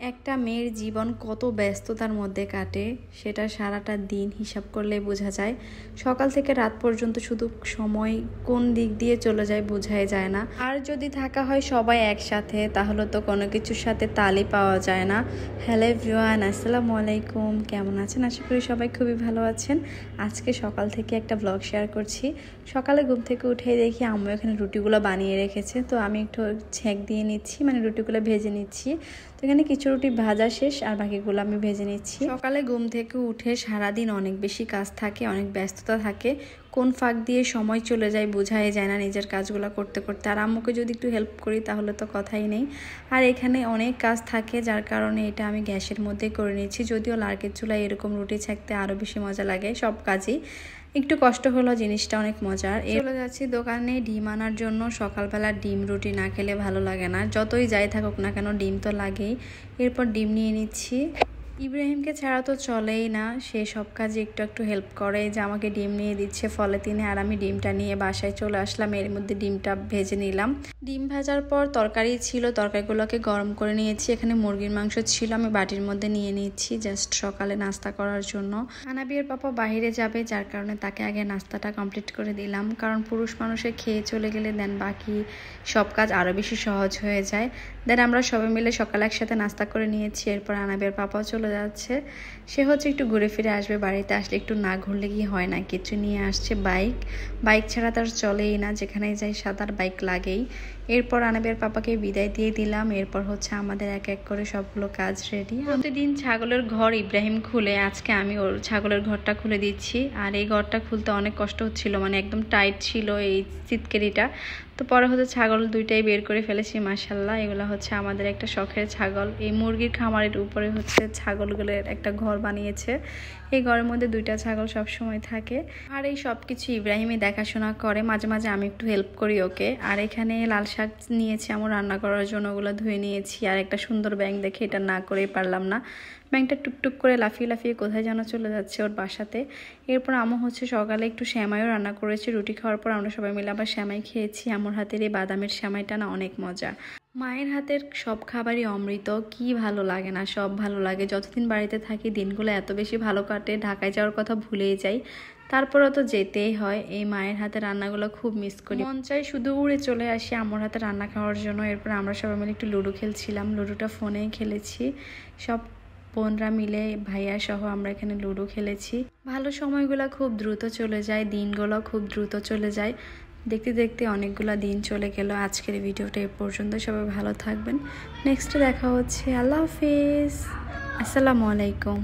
একটা মেয়ের জীবন কত ব্যস্ততার মধ্যে কাটে সেটা সারাটা দিন হিসাব করলে বোঝা যায়। সকাল থেকে রাত পর্যন্ত শুধু সময় কোন দিক দিয়ে চলে যায় বোঝাই যায় না। আর যদি থাকা হয় সবাই একসাথে তাহলে তো কোনো কিছুর সাথে তালই পাওয়া যায় না। হ্যালো এভরিওয়ান, আসসালামু আলাইকুম। কেমন আছেন? আশা করি সবাই খুবই ভালো আছেন। আজকে সকাল থেকে একটা ব্লগ শেয়ার করছি। সকালে ঘুম থেকে উঠে দেখি আম্মু এখানে রুটিগুলো বানিয়ে রেখেছে, তো আমি একটু ছেঁক দিয়ে নিচ্ছি, মানে রুটিগুলো ভেজে নিচ্ছি। তো এখানে কিছু রুটি ভাজা শেষ আর বাকিগুলো আমি ভেজে নিচ্ছি। সকালে ঘুম থেকে উঠে সারাদিন অনেক বেশি কাজ থাকে, অনেক ব্যস্ততা থাকে, কোন ফাঁক দিয়ে সময় চলে যায় বোঝাই যায় না নিজের কাজগুলো করতে করতে। আর আম্মুকে যদি একটু হেল্প করি তাহলে তো কথাই নেই। আর এখানে অনেক কাজ থাকে যার কারণে এটা আমি গ্যাসের মধ্যে করে নিচ্ছি। যদিও লার্কের চুলায় এরকম রুটি ছাঁকতে আরও বেশি মজা লাগে, সব কাজই একটু কষ্ট হলো, জিনিসটা অনেক মজার। চলে যাচ্ছি দোকানে ডিম আনার জন্য। সকালবেলা ডিম রুটি না খেলে ভালো লাগে না, যতই যাই থাকুক না কেন ডিম তো লাগেই। এরপর ডিম নিয়ে নিচ্ছি। ইব্রাহিমকে ছাড়া তো চলেই না, সে সব কাজে একটু একটু হেল্প করে, যে আমাকে ডিম নিয়ে দিচ্ছে ফলে তিনি, আর আমি ডিমটা নিয়ে বাসায় চলে আসলাম। এর মধ্যে ডিমটা ভেজে নিলাম। ডিম ভাজার পর তরকারি ছিল, তরকারিগুলোকে গরম করে নিয়েছি। এখানে মুরগির মাংস ছিল, আমি বাটির মধ্যে নিয়ে নিচ্ছি জাস্ট সকালে নাস্তা করার জন্য। আনাবিয়ার পাপা বাইরে যাবে, যার কারণে তাকে আগে নাস্তাটা কমপ্লিট করে দিলাম, কারণ পুরুষ মানুষের খেয়ে চলে গেলে দেন বাকি সব কাজ আরও বেশি সহজ হয়ে যায়। দেন আমরা সবাই মিলে সকালে একসাথে নাস্তা করে নিয়েছি। এরপর আনাবিয়ার পাপাও চলে যাচ্ছে। সে হচ্ছে একটু ঘুরে ফিরে আসবে, বাড়িতে আসলে একটু না ঘুরলে কি হয় না, কিছু নিয়ে আসছে বাইক ছাড়া তার চলেই না, যেখানে যাই সাদার বাইক লাগেই। এরপর আনাবিয়ার পাপাকে বিদায় দিয়ে দিলাম। এরপর হচ্ছে আমাদের এক এক করে সবগুলো কাজ রেডি। প্রতিদিন ছাগলের ঘর ইব্রাহিম খুলে, আজকে আমি ওর ছাগলের ঘরটা খুলে দিচ্ছি। আর এই ঘরটা খুলতে অনেক কষ্ট হচ্ছিল, মানে একদম টাইট ছিল এই সিটকেরিটা। তো পরে হচ্ছে ছাগল দুইটাই বের করে ফেলেছি, মাশাল্লাহ। এগুলো হচ্ছে আমাদের একটা শখের ছাগল। এই মুরগির খামারের উপরে হচ্ছে ছাগলগুলোর একটা ঘর বানিয়েছে। এই ঘরের মধ্যে দুইটা ছাগল সব সময় থাকে। আর এই সব কিছু ইব্রাহিমই দেখাশোনা করে, মাঝে মাঝে আমি একটু হেল্প করি ওকে। আর এখানে লাল শাক নিয়েছি আমার রান্না করার জন্য, ওগুলো ধুয়ে নিয়েছি। আর একটা সুন্দর ব্যাঙ দেখে এটা না করেই পারলাম না। ব্যাঙটা টুকটুক করে লাফিয়ে লাফিয়ে কোথায় যেন চলে যাচ্ছে ওর বাসাতে। এরপর আমু হচ্ছে সকালে একটু শ্যামাইও রান্না করেছে। রুটি খাওয়ার পর আমরা সবাই মিলে আবার শ্যামাই খেয়েছি। আমার হাতের এই বাদামের শ্যামাইটা না অনেক মজা। মায়ের হাতের সব খাবারই অমৃত, কি ভালো লাগে না, সব ভালো লাগে। যতদিন বাড়িতে থাকি দিনগুলো এত বেশি ভালো কাটে, ঢাকায় যাওয়ার কথা ভুলেই যাই, তারপরেও তো যেতেই হয়। এই মায়ের হাতে রান্নাগুলো খুব মিস করি, মন চাই শুধু উড়ে চলে আসি আমার হাতে রান্না খাওয়ার জন্য। এরপর আমরা সবাই মিলে একটু লুডো খেলছিলাম, লুডোটা ফোনেই খেলেছি। সব বোনরা মিলে ভাইয়া সহ আমরা এখানে লুডো খেলেছি। ভালো সময়গুলো খুব দ্রুত চলে যায়, দিনগুলো খুব দ্রুত চলে যায়। দেখতে দেখতে অনেকগুলো দিন চলে গেল। আজকের ভিডিওটা এ পর্যন্ত, সবাই ভালো থাকবেন। নেক্সটে দেখা হচ্ছে। আল্লাহ হাফিজ, আসসালামু আলাইকুম।